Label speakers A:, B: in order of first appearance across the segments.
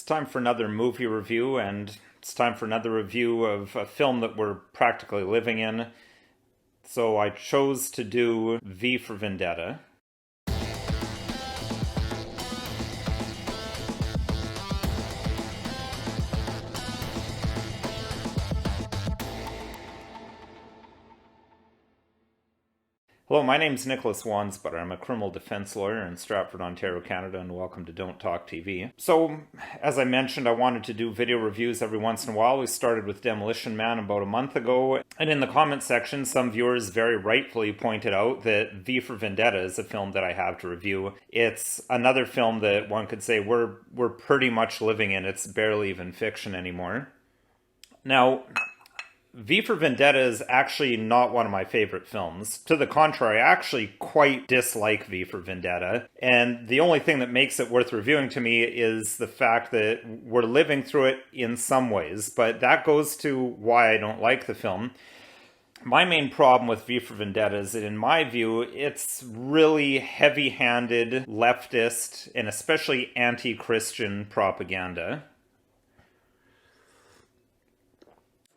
A: time for another movie review, and it's time for another review of a film that we're practically living in. So I chose to do V for Vendetta. Hello, my name's Nicholas Wansbutter. I'm a criminal defense lawyer in Stratford, Ontario, Canada, and welcome to Don't Talk TV. So, as I mentioned, I wanted to do video reviews every once in a while. We started with Demolition Man about a month ago, and in the comment section, some viewers very rightfully pointed out that V for Vendetta is a film that I have to review. It's another film that one could say we're pretty much living in. It's barely even fiction anymore. Now, V for Vendetta is actually not one of my favorite films. To the contrary, I actually quite dislike V for Vendetta. And the only thing that makes it worth reviewing to me is the fact that we're living through it in some ways. But that goes to why I don't like the film. My main problem with V for Vendetta is that, in my view, it's really heavy-handed, leftist, and especially anti-Christian propaganda.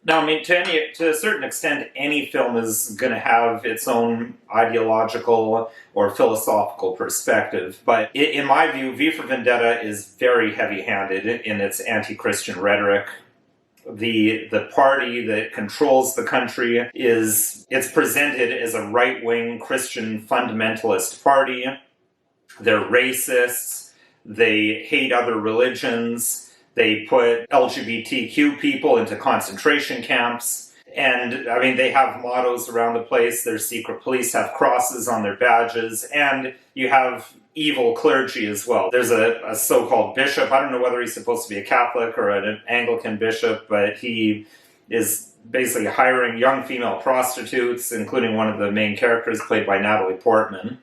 A: Now, I mean, to a certain extent, any film is going to have its own ideological or philosophical perspective. But in my view, V for Vendetta is very heavy-handed in its anti-Christian rhetoric. The party that controls the country it's presented as a right-wing Christian fundamentalist party. They're racists. They hate other religions. They put LGBTQ people into concentration camps. And, I mean, they have mottos around the place. Their secret police have crosses on their badges. And you have evil clergy as well. There's a so-called bishop. I don't know whether he's supposed to be a Catholic or an Anglican bishop, but he is basically hiring young female prostitutes, including one of the main characters played by Natalie Portman.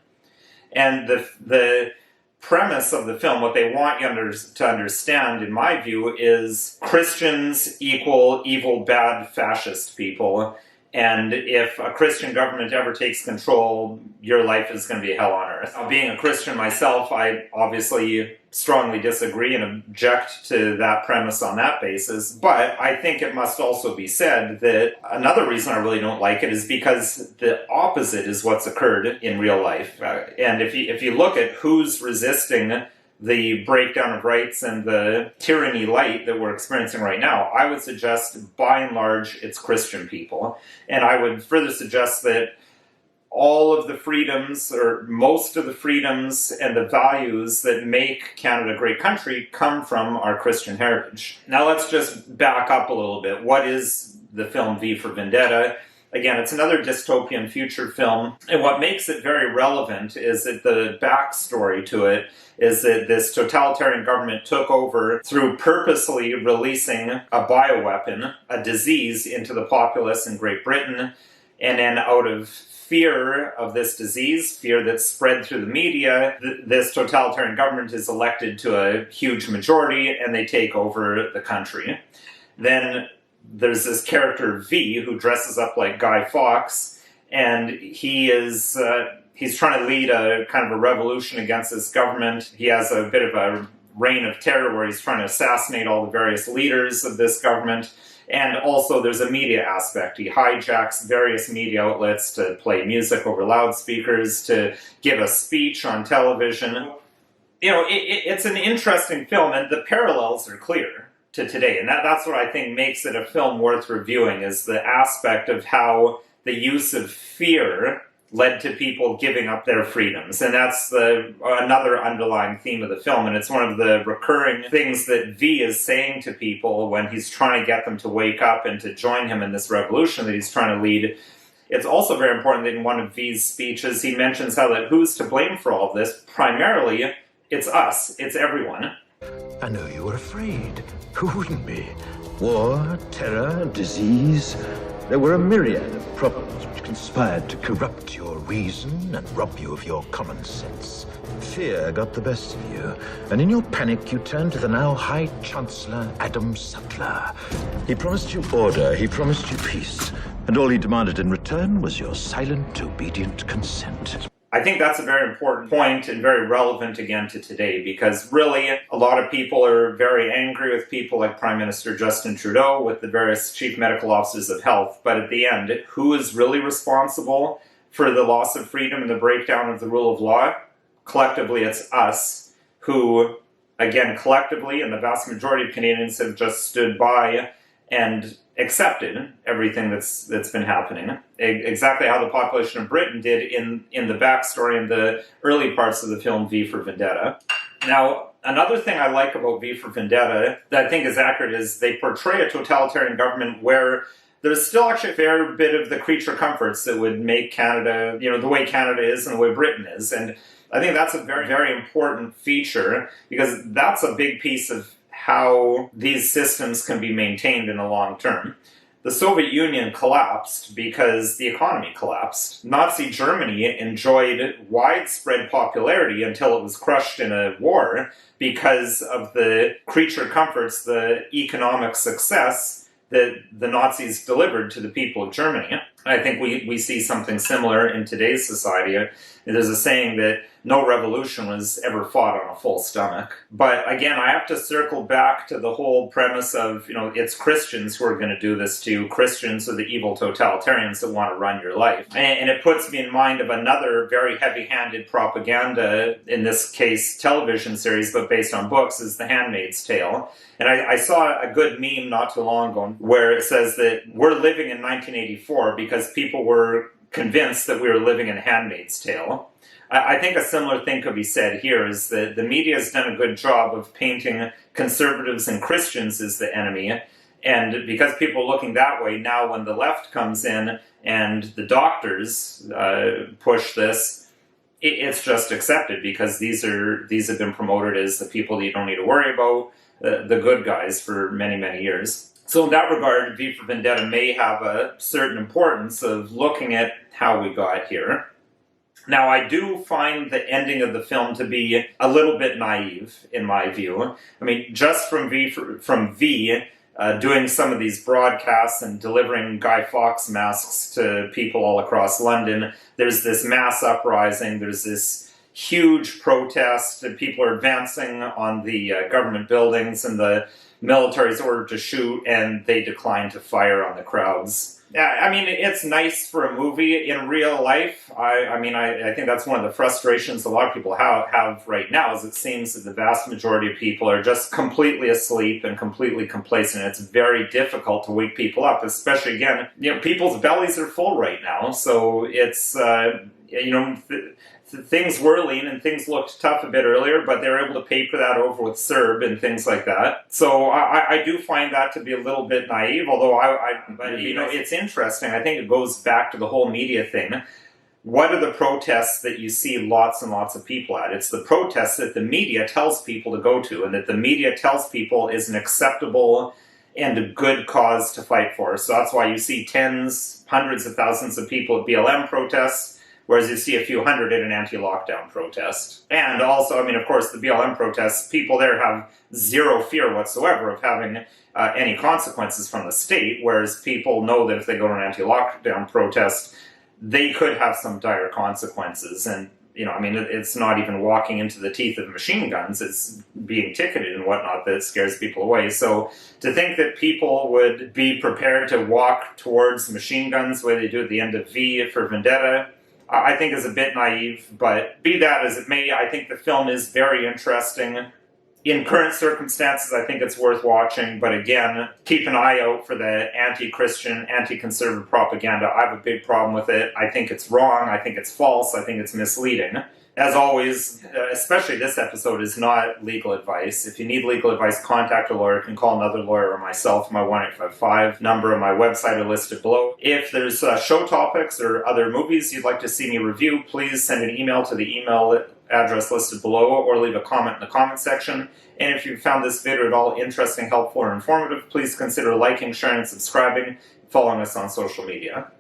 A: And the premise of the film, what they want you to understand, in my view, is Christians equal evil, bad, fascist people. And if a Christian government ever takes control, your life is going to be hell on earth. Being a Christian myself, I obviously strongly disagree and object to that premise on that basis. But I think it must also be said that another reason I really don't like it is because the opposite is what's occurred in real life. And if you look at who's resisting the breakdown of rights and the tyranny light that we're experiencing right now, I would suggest, by and large, it's Christian people. And I would further suggest that all of the freedoms, or most of the freedoms and the values that make Canada a great country come from our Christian heritage. Now let's just back up a little bit. What is the film V for Vendetta? Again, it's another dystopian future film, and what makes it very relevant is that the backstory to it is that this totalitarian government took over through purposely releasing a bioweapon, a disease, into the populace in Great Britain, and then out of fear of this disease, fear that's spread through the media, this totalitarian government is elected to a huge majority, and they take over the country. Then there's this character V who dresses up like Guy Fawkes, and he's trying to lead a kind of a revolution against this government. He has a bit of a reign of terror where he's trying to assassinate all the various leaders of this government. And also there's a media aspect. He hijacks various media outlets to play music over loudspeakers, to give a speech on television. You know, it's an interesting film, and the parallels are clear to today. And that's what I think makes it a film worth reviewing, is the aspect of how the use of fear led to people giving up their freedoms. And that's another underlying theme of the film, and it's one of the recurring things that V is saying to people when he's trying to get them to wake up and to join him in this revolution that he's trying to lead. It's also very important that in one of V's speeches he mentions how that who's to blame for all of this? Primarily, it's us. It's everyone.
B: I know you were afraid. Who wouldn't be? War, terror, disease. There were a myriad of problems which conspired to corrupt your reason and rob you of your common sense. Fear got the best of you, and in your panic you turned to the now High Chancellor Adam Sutler. He promised you order, he promised you peace, and all he demanded in return was your silent, obedient consent.
A: I think that's a very important point and very relevant again to today, because really a lot of people are very angry with people like Prime Minister Justin Trudeau, with the various chief medical officers of health. But at the end, who is really responsible for the loss of freedom and the breakdown of the rule of law? Collectively, it's us who, again, collectively, and the vast majority of Canadians have just stood by and accepted everything that's been happening. Exactly how the population of Britain did in the backstory in the early parts of the film V for Vendetta. Now, another thing I like about V for Vendetta that I think is accurate is they portray a totalitarian government where there's still actually a fair bit of the creature comforts that would make Canada, the way Canada is and the way Britain is. And I think that's a very, very important feature, because that's a big piece of how these systems can be maintained in the long term. The Soviet Union collapsed because the economy collapsed. Nazi Germany enjoyed widespread popularity until it was crushed in a war because of the creature comforts, the economic success that the Nazis delivered to the people of Germany. I think we see something similar in today's society. There's a saying that no revolution was ever fought on a full stomach. But again, I have to circle back to the whole premise of, it's Christians who are going to do this to you. Christians are the evil totalitarians that want to run your life. And it puts me in mind of another very heavy-handed propaganda, in this case television series, but based on books, is The Handmaid's Tale. And I saw a good meme not too long ago where it says that we're living in 1984 because people were convinced that we were living in Handmaid's Tale. I think a similar thing could be said here, is that the media has done a good job of painting conservatives and Christians as the enemy. And because people are looking that way, now when the left comes in and the doctors push this, it's just accepted, because these have been promoted as the people that you don't need to worry about, the good guys, for many, many years. So in that regard, V for Vendetta may have a certain importance of looking at how we got here. Now, I do find the ending of the film to be a little bit naive, in my view. I mean, just from V doing some of these broadcasts and delivering Guy Fawkes masks to people all across London, there's this mass uprising, there's this huge protest, and people are advancing on the government buildings, and the military's ordered to shoot, and they decline to fire on the crowds. Yeah, I mean, it's nice for a movie. In real life, I think that's one of the frustrations a lot of people have right now, is it seems that the vast majority of people are just completely asleep and completely complacent. It's very difficult to wake people up, especially, again, people's bellies are full right now, so it's, things were lean and things looked tough a bit earlier, but they were able to paper that over with Serb and things like that. So I do find that to be a little bit naive, although it's interesting. I think it goes back to the whole media thing. What are the protests that you see lots and lots of people at? It's the protests that the media tells people to go to, and that the media tells people is an acceptable and a good cause to fight for. So that's why you see tens, hundreds of thousands of people at BLM protests, whereas you see a few hundred at an anti-lockdown protest. And also, of course, the BLM protests, people there have zero fear whatsoever of having any consequences from the state, whereas people know that if they go to an anti-lockdown protest, they could have some dire consequences. And, it's not even walking into the teeth of machine guns, it's being ticketed and whatnot that scares people away. So to think that people would be prepared to walk towards machine guns the way they do at the end of V for Vendetta, I think is a bit naive, but be that as it may, I think the film is very interesting. In current circumstances, I think it's worth watching, but again, keep an eye out for the anti-Christian, anti-conservative propaganda. I have a big problem with it. I think it's wrong, I think it's false, I think it's misleading. As always, especially this episode, is not legal advice. If you need legal advice, contact a lawyer. You can call another lawyer or myself. My 1-855 number and my website are listed below. If there's show topics or other movies you'd like to see me review, please send an email to the email address listed below, or leave a comment in the comment section. And if you found this video at all interesting, helpful, or informative, please consider liking, sharing, and subscribing, following us on social media.